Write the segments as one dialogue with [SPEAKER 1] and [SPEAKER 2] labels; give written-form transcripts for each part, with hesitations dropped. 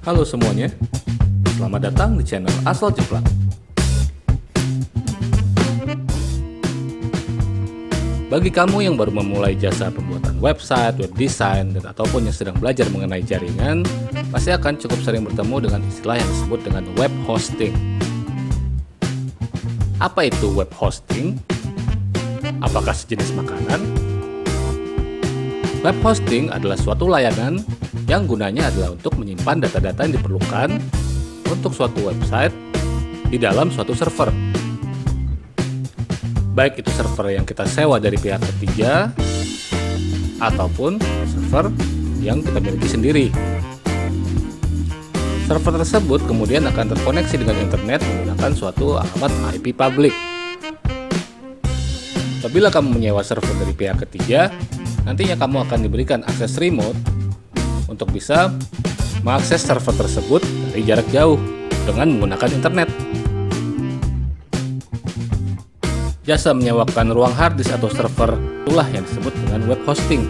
[SPEAKER 1] Halo semuanya, selamat datang di channel Asal Jeplak. Bagi kamu yang baru memulai jasa pembuatan website, web design, dan ataupun yang sedang belajar mengenai jaringan, pasti akan cukup sering bertemu dengan istilah yang disebut dengan web hosting. Apa itu web hosting? Apakah sejenis makanan? Web hosting adalah suatu layanan yang gunanya adalah untuk menyimpan data-data yang diperlukan untuk suatu website di dalam suatu server. Baik itu server yang kita sewa dari pihak ketiga ataupun server yang kita miliki sendiri. Server tersebut kemudian akan terkoneksi dengan internet menggunakan suatu alamat IP public. Apabila kamu menyewa server dari pihak ketiga, nantinya kamu akan diberikan akses remote untuk bisa mengakses server tersebut dari jarak jauh dengan menggunakan internet. Jasa menyewakan ruang harddisk atau server itulah yang disebut dengan web hosting.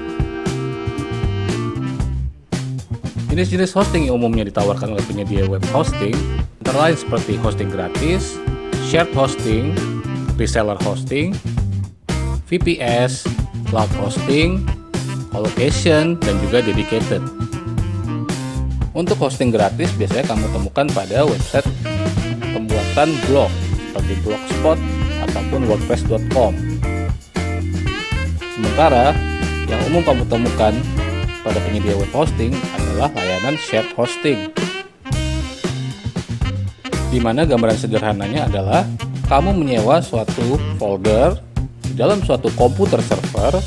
[SPEAKER 1] Jenis-jenis hosting yang umumnya ditawarkan oleh penyedia web hosting antara lain seperti hosting gratis, shared hosting, reseller hosting, VPS, cloud hosting, colocation, dan juga dedicated. Untuk hosting gratis biasanya kamu temukan pada website pembuatan blog seperti Blogspot ataupun wordpress.com. Sementara yang umum kamu temukan pada penyedia web hosting adalah layanan shared hosting, di mana gambaran sederhananya adalah kamu menyewa suatu folder di dalam suatu komputer server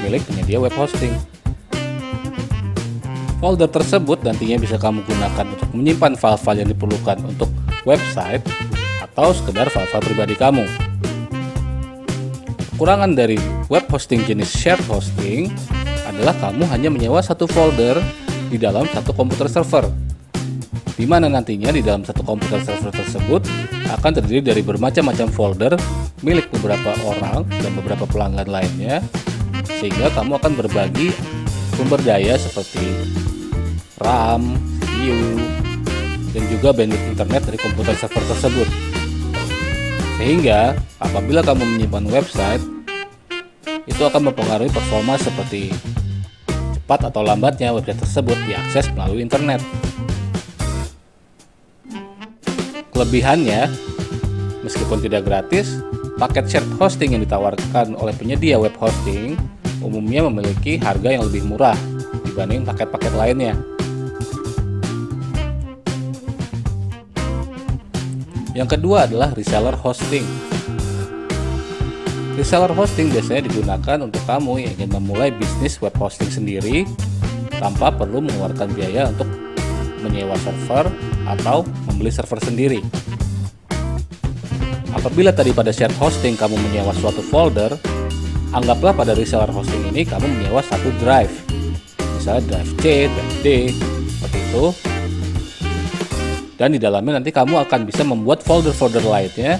[SPEAKER 1] milik penyedia web hosting. Folder tersebut nantinya bisa kamu gunakan untuk menyimpan file-file yang diperlukan untuk website atau sekedar file-file pribadi kamu. Kekurangan dari web hosting jenis shared hosting adalah kamu hanya menyewa satu folder di dalam satu komputer server, di mana nantinya di dalam satu komputer server tersebut akan terdiri dari bermacam-macam folder milik beberapa orang dan beberapa pelanggan lainnya, sehingga kamu akan berbagi sumber daya seperti RAM, CPU, dan juga bandwidth internet dari komputer server tersebut. Sehingga apabila kamu menyimpan website, itu akan mempengaruhi performa seperti cepat atau lambatnya website tersebut diakses melalui internet. Kelebihannya, meskipun tidak gratis, paket shared hosting yang ditawarkan oleh penyedia web hosting umumnya memiliki harga yang lebih murah dibanding paket-paket lainnya. Yang kedua adalah reseller hosting. Reseller hosting biasanya digunakan untuk kamu yang ingin memulai bisnis web hosting sendiri tanpa perlu mengeluarkan biaya untuk menyewa server atau membeli server sendiri. Apabila tadi pada shared hosting kamu menyewa suatu folder, anggaplah pada reseller hosting ini kamu menyewa satu drive, misalnya drive C, drive D, seperti itu. Dan di dalamnya nanti kamu akan bisa membuat folder-folder lainnya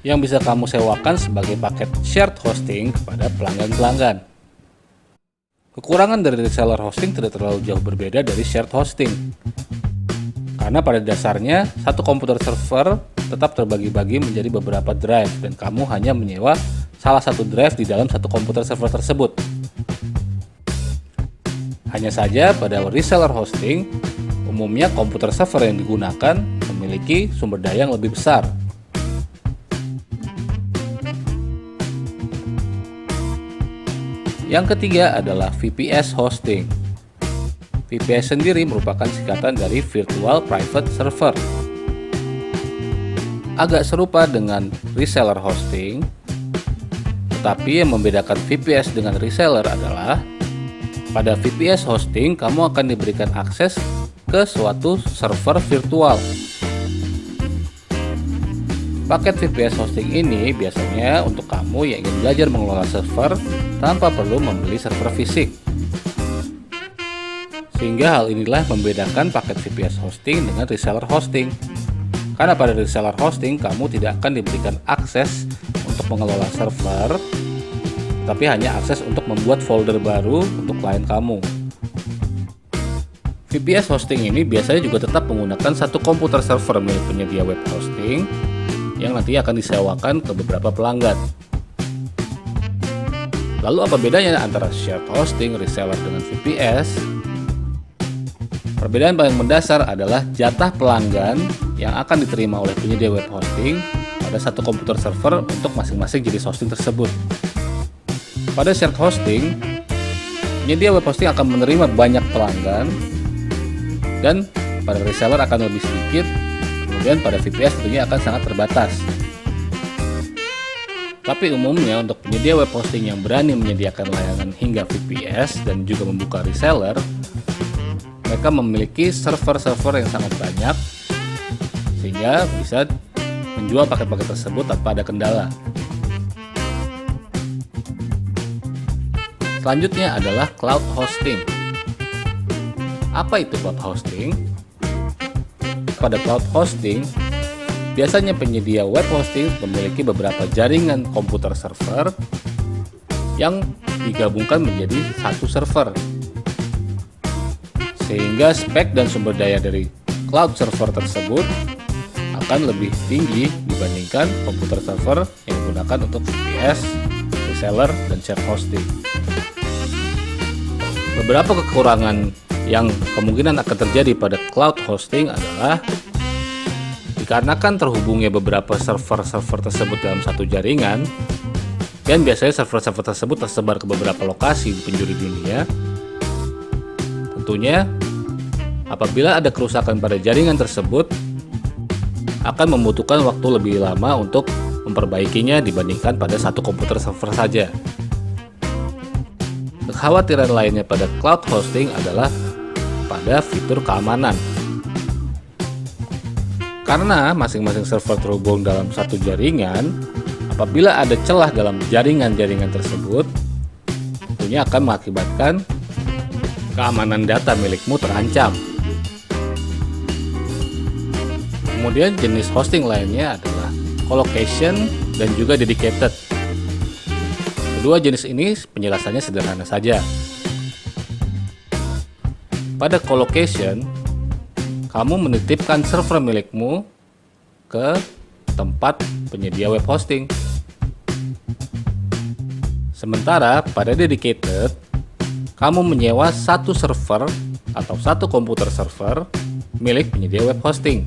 [SPEAKER 1] yang bisa kamu sewakan sebagai paket shared hosting kepada pelanggan-pelanggan. Kekurangan dari reseller hosting tidak terlalu jauh berbeda dari shared hosting, karena pada dasarnya satu komputer server tetap terbagi-bagi menjadi beberapa drive dan kamu hanya menyewa salah satu drive di dalam satu komputer server tersebut. Hanya saja pada reseller hosting, umumnya komputer server yang digunakan memiliki sumber daya yang lebih besar. Yang ketiga adalah VPS hosting. VPS sendiri merupakan singkatan dari Virtual Private Server. Agak serupa dengan reseller hosting, tetapi yang membedakan VPS dengan reseller adalah pada VPS hosting kamu akan diberikan akses ke suatu server virtual. Paket VPS hosting ini biasanya untuk kamu yang ingin belajar mengelola server tanpa perlu membeli server fisik. Sehingga hal inilah membedakan paket VPS hosting dengan reseller hosting. Karena pada reseller hosting kamu tidak akan diberikan akses untuk mengelola server, tapi hanya akses untuk membuat folder baru untuk klien kamu. VPS hosting ini biasanya juga tetap menggunakan satu komputer server milik penyedia web hosting yang nanti akan disewakan ke beberapa pelanggan. Lalu apa bedanya antara shared hosting, reseller dengan VPS? Perbedaan paling mendasar adalah jatah pelanggan yang akan diterima oleh penyedia web hosting pada satu komputer server untuk masing-masing jenis hosting tersebut. Pada shared hosting, penyedia web hosting akan menerima banyak pelanggan, dan pada reseller akan lebih sedikit, kemudian pada VPS tentunya akan sangat terbatas. Tapi umumnya untuk penyedia web hosting yang berani menyediakan layanan hingga VPS dan juga membuka reseller, mereka memiliki server-server yang sangat banyak sehingga bisa menjual paket-paket tersebut tanpa ada kendala. Selanjutnya adalah cloud hosting. Apa itu cloud hosting? Pada cloud hosting, biasanya penyedia web hosting memiliki beberapa jaringan komputer server yang digabungkan menjadi satu server. Sehingga spek dan sumber daya dari cloud server tersebut akan lebih tinggi dibandingkan komputer server yang digunakan untuk VPS, reseller, dan shared hosting. Beberapa kekurangan yang kemungkinan akan terjadi pada cloud hosting adalah dikarenakan terhubungnya beberapa server-server tersebut dalam satu jaringan, dan biasanya server-server tersebut tersebar ke beberapa lokasi di penjuru dunia. Tentunya, apabila ada kerusakan pada jaringan tersebut, akan membutuhkan waktu lebih lama untuk memperbaikinya dibandingkan pada satu komputer server saja. Kekhawatiran lainnya pada cloud hosting adalah pada fitur keamanan. Karena masing-masing server terhubung dalam satu jaringan, apabila ada celah dalam jaringan-jaringan tersebut, tentunya akan mengakibatkan keamanan data milikmu terancam. Kemudian jenis hosting lainnya adalah colocation dan juga dedicated. Kedua jenis ini penjelasannya sederhana saja. Pada colocation, kamu menitipkan server milikmu ke tempat penyedia web hosting. Sementara pada dedicated, kamu menyewa satu server atau satu komputer server milik penyedia web hosting.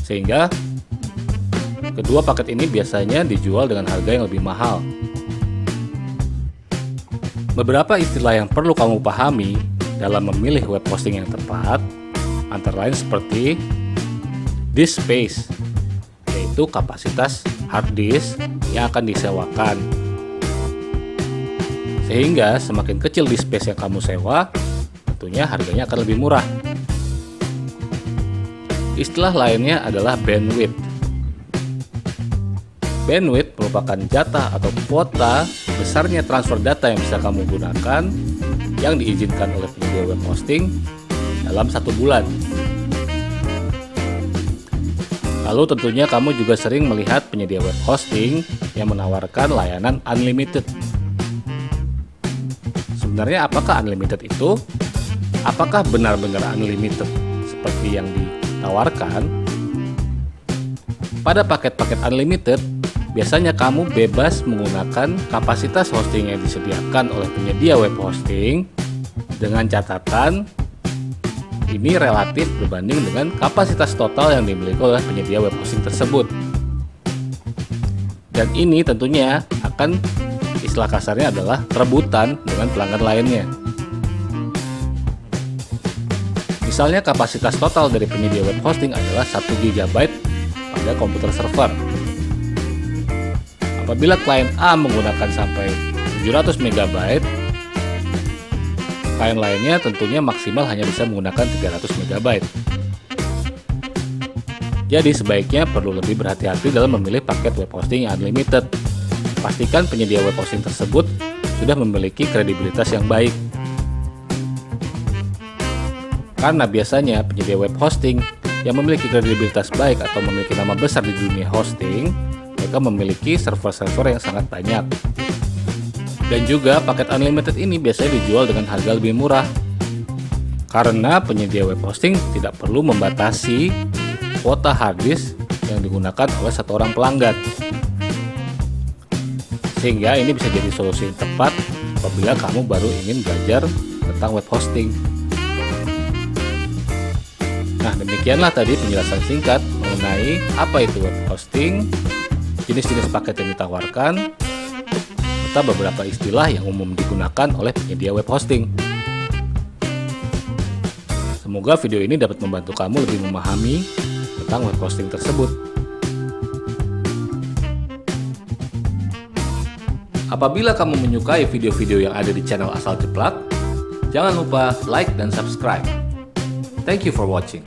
[SPEAKER 1] Sehingga kedua paket ini biasanya dijual dengan harga yang lebih mahal. Beberapa istilah yang perlu kamu pahami dalam memilih web hosting yang tepat antara lain seperti disk space, yaitu kapasitas hard disk yang akan disewakan. Sehingga semakin kecil disk space yang kamu sewa, tentunya harganya akan lebih murah. Istilah lainnya adalah bandwidth. Bandwidth merupakan jatah atau kuota besarnya transfer data yang bisa kamu gunakan yang diizinkan oleh penyedia web hosting dalam satu bulan. Lalu tentunya kamu juga sering melihat penyedia web hosting yang menawarkan layanan unlimited. Sebenarnya apakah unlimited itu? Apakah benar-benar unlimited seperti yang ditawarkan? Pada paket-paket unlimited, biasanya kamu bebas menggunakan kapasitas hosting yang disediakan oleh penyedia web hosting dengan catatan ini relatif berbanding dengan kapasitas total yang dimiliki oleh penyedia web hosting tersebut. Dan ini tentunya akan, istilah kasarnya adalah rebutan dengan pelanggan lainnya. Misalnya kapasitas total dari penyedia web hosting adalah 1 GB pada komputer server. Apabila klien A menggunakan sampai 700 MB, klien lainnya tentunya maksimal hanya bisa menggunakan 300 MB. Jadi sebaiknya perlu lebih berhati-hati dalam memilih paket web hosting yang unlimited. Pastikan penyedia web hosting tersebut sudah memiliki kredibilitas yang baik. Karena biasanya penyedia web hosting yang memiliki kredibilitas baik atau memiliki nama besar di dunia hosting, mereka memiliki server-server yang sangat banyak. Dan juga paket unlimited ini biasanya dijual dengan harga lebih murah. Karena penyedia web hosting tidak perlu membatasi kuota harddisk yang digunakan oleh satu orang pelanggan. Sehingga ini bisa jadi solusi yang tepat apabila kamu baru ingin belajar tentang web hosting. Nah, demikianlah tadi penjelasan singkat mengenai apa itu web hosting, jenis-jenis paket yang ditawarkan, serta beberapa istilah yang umum digunakan oleh penyedia web hosting. Semoga video ini dapat membantu kamu lebih memahami tentang web hosting tersebut. Apabila kamu menyukai video-video yang ada di channel Asal Jeplak, jangan lupa like dan subscribe. Thank you for watching.